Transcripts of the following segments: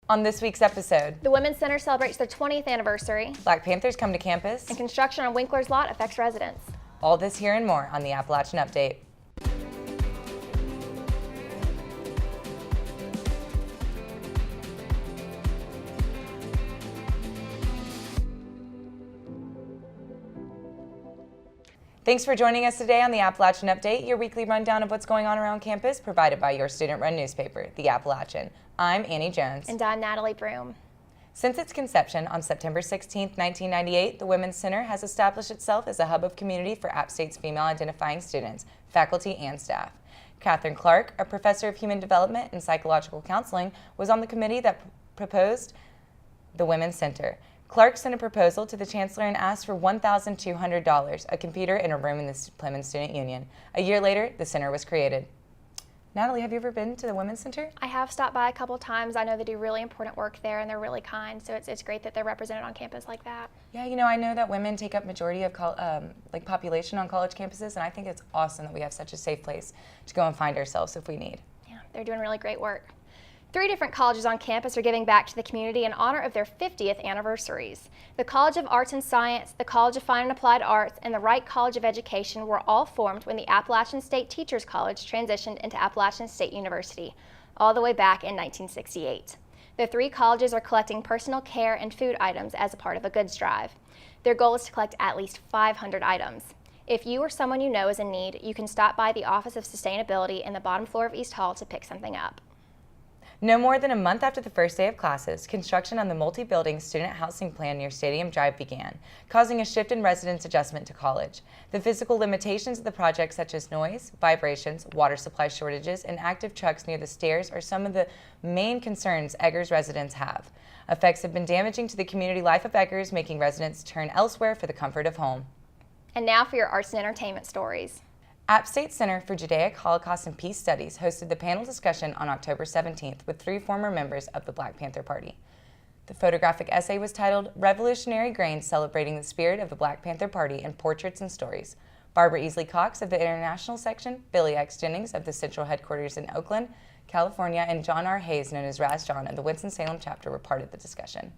On this week's episode, the Women's Center celebrates their 20th anniversary. Black Panthers come to campus. And construction on Winklers lot affects residents. All this here and more on the Appalachian Update. Thanks for joining us today on the Appalachian Update, your weekly rundown of what's going on around campus, provided by your student-run newspaper, The Appalachian. I'm Annie Jones. And I'm Natalie Broom. Since its conception on September 16, 1998, the Women's Center has established itself as a hub of community for App State's female-identifying students, faculty, and staff. Catherine Clark, a professor of human development and psychological counseling, was on the committee that proposed the Women's Center. Clark sent a proposal to the chancellor and asked for $1,200, a computer, and a room in the Plymouth Student Union. A year later, the center was created. Natalie, have you ever been to the Women's Center? I have stopped by a couple of times. I know they do really important work there, and they're really kind, so it's great that they're represented on campus like that. Yeah, I know that women take up majority of population on college campuses, and I think it's awesome that we have such a safe place to go and find ourselves if we need. Yeah, they're doing really great work. 3 different colleges on campus are giving back to the community in honor of their 50th anniversaries. The College of Arts and Science, the College of Fine and Applied Arts, and the Wright College of Education were all formed when the Appalachian State Teachers College transitioned into Appalachian State University, all the way back in 1968. The 3 colleges are collecting personal care and food items as a part of a goods drive. Their goal is to collect at least 500 items. If you or someone you know is in need, you can stop by the Office of Sustainability in the bottom floor of East Hall to pick something up. No more than a month after the first day of classes, construction on the multi-building student housing plan near Stadium Drive began, causing a shift in residents' adjustment to college. The physical limitations of the project, such as noise, vibrations, water supply shortages, and active trucks near the stairs, are some of the main concerns Eggers residents have. Effects have been damaging to the community life of Eggers, making residents turn elsewhere for the comfort of home. And now for your arts and entertainment stories. App State Center for Judaic, Holocaust, and Peace Studies hosted the panel discussion on October 17th with 3 former members of the Black Panther Party. The photographic essay was titled Revolutionary Grains Celebrating the Spirit of the Black Panther Party and Portraits and Stories. Barbara Easley Cox of the International Section, Billy X. Jennings of the Central Headquarters in Oakland, California, and John R. Hayes, known as Raz John, of the Winston-Salem chapter were part of the discussion.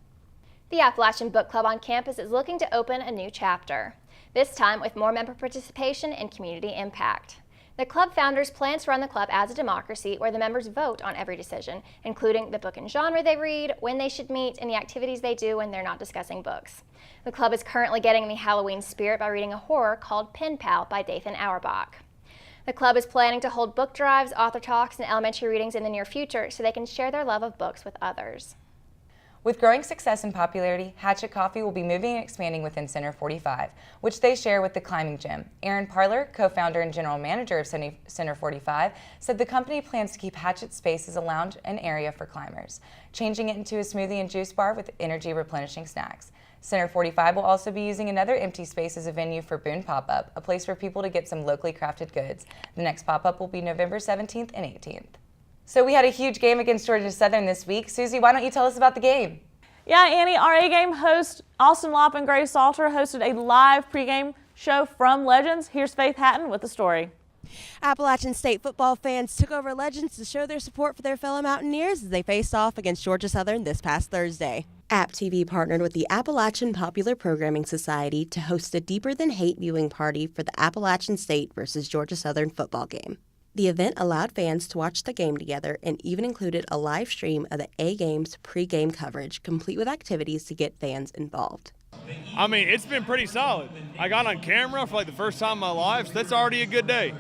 The Appalachian Book Club on campus is looking to open a new chapter, this time with more member participation and community impact. The club founders plan to run the club as a democracy where the members vote on every decision, including the book and genre they read, when they should meet, and the activities they do when they're not discussing books. The club is currently getting in the Halloween spirit by reading a horror called Pen Pal by Dathan Auerbach. The club is planning to hold book drives, author talks, and elementary readings in the near future so they can share their love of books with others. With growing success and popularity, Hatchet Coffee will be moving and expanding within Center 45, which they share with the climbing gym. Aaron Parler, co-founder and general manager of Center 45, said the company plans to keep Hatchet space as a lounge and area for climbers, changing it into a smoothie and juice bar with energy replenishing snacks. Center 45 will also be using another empty space as a venue for Boone Pop-Up, a place for people to get some locally crafted goods. The next pop-up will be November 17th and 18th. So we had a huge game against Georgia Southern this week. Susie, why don't you tell us about the game? Yeah, Annie, our A-game host, Austin Lopp and Grace Salter, hosted a live pregame show from Legends. Here's Faith Hatton with the story. Appalachian State football fans took over Legends to show their support for their fellow Mountaineers as they faced off against Georgia Southern this past Thursday. App TV partnered with the Appalachian Popular Programming Society to host a Deeper Than Hate viewing party for the Appalachian State versus Georgia Southern football game. The event allowed fans to watch the game together and even included a live stream of the A-Game's pre-game coverage, complete with activities to get fans involved. I mean, it's been pretty solid. I got on camera for the first time in my life, so that's already a good day.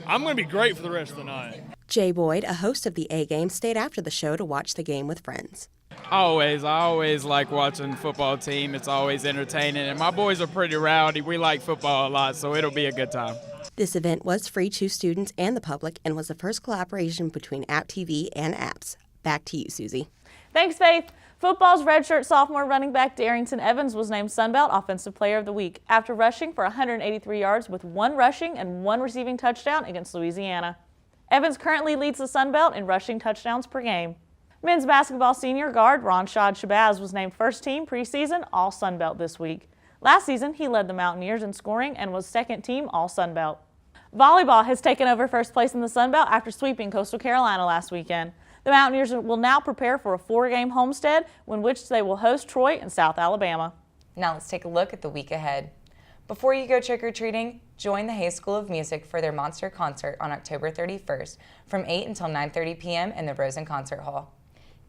I'm going to be great for the rest of the night. Jay Boyd, a host of the A-Game, stayed after the show to watch the game with friends. I always like watching the football team. It's always entertaining, and my boys are pretty rowdy. We like football a lot, so it'll be a good time. This event was free to students and the public and was the first collaboration between App TV and Apps. Back to you, Susie. Thanks, Faith. Football's redshirt sophomore running back Darrington Evans was named Sunbelt Offensive Player of the Week after rushing for 183 yards with 1 rushing and 1 receiving touchdown against Louisiana. Evans currently leads the Sunbelt in rushing touchdowns per game. Men's basketball senior guard Ronshad Shabazz was named first team preseason All Sunbelt this week. Last season, he led the Mountaineers in scoring and was second team All Sunbelt. Volleyball has taken over first place in the Sunbelt after sweeping Coastal Carolina last weekend. The Mountaineers will now prepare for a 4-game homestead in which they will host Troy and South Alabama. Now let's take a look at the week ahead. Before you go trick-or-treating, join the Hayes School of Music for their Monster Concert on October 31st from 8 until 9:30 p.m. in the Rosen Concert Hall.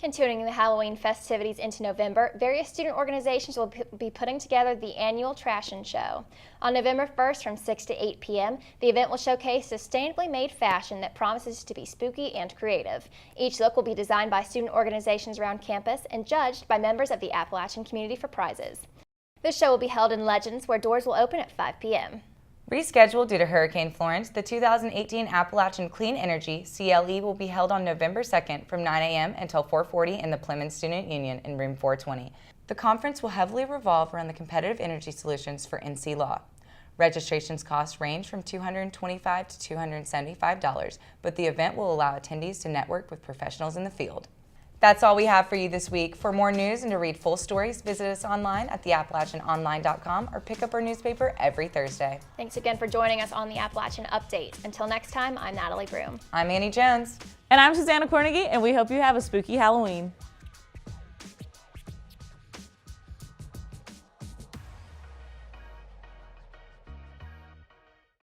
Continuing the Halloween festivities into November, various student organizations will be putting together the annual Trashin' Show. On November 1st from 6 to 8 p.m., the event will showcase sustainably made fashion that promises to be spooky and creative. Each look will be designed by student organizations around campus and judged by members of the Appalachian community for prizes. This show will be held in Legends, where doors will open at 5 p.m. Rescheduled due to Hurricane Florence, the 2018 Appalachian Clean Energy CLE will be held on November 2nd from 9 a.m. until 4:40 in the Plymouth Student Union in room 420. The conference will heavily revolve around the competitive energy solutions for NC Law. Registration's costs range from $225 to $275, but the event will allow attendees to network with professionals in the field. That's all we have for you this week. For more news and to read full stories, visit us online at theappalachianonline.com or pick up our newspaper every Thursday. Thanks again for joining us on the Appalachian Update. Until next time, I'm Natalie Broom. I'm Annie Jones. And I'm Susanna Cornegie, and we hope you have a spooky Halloween.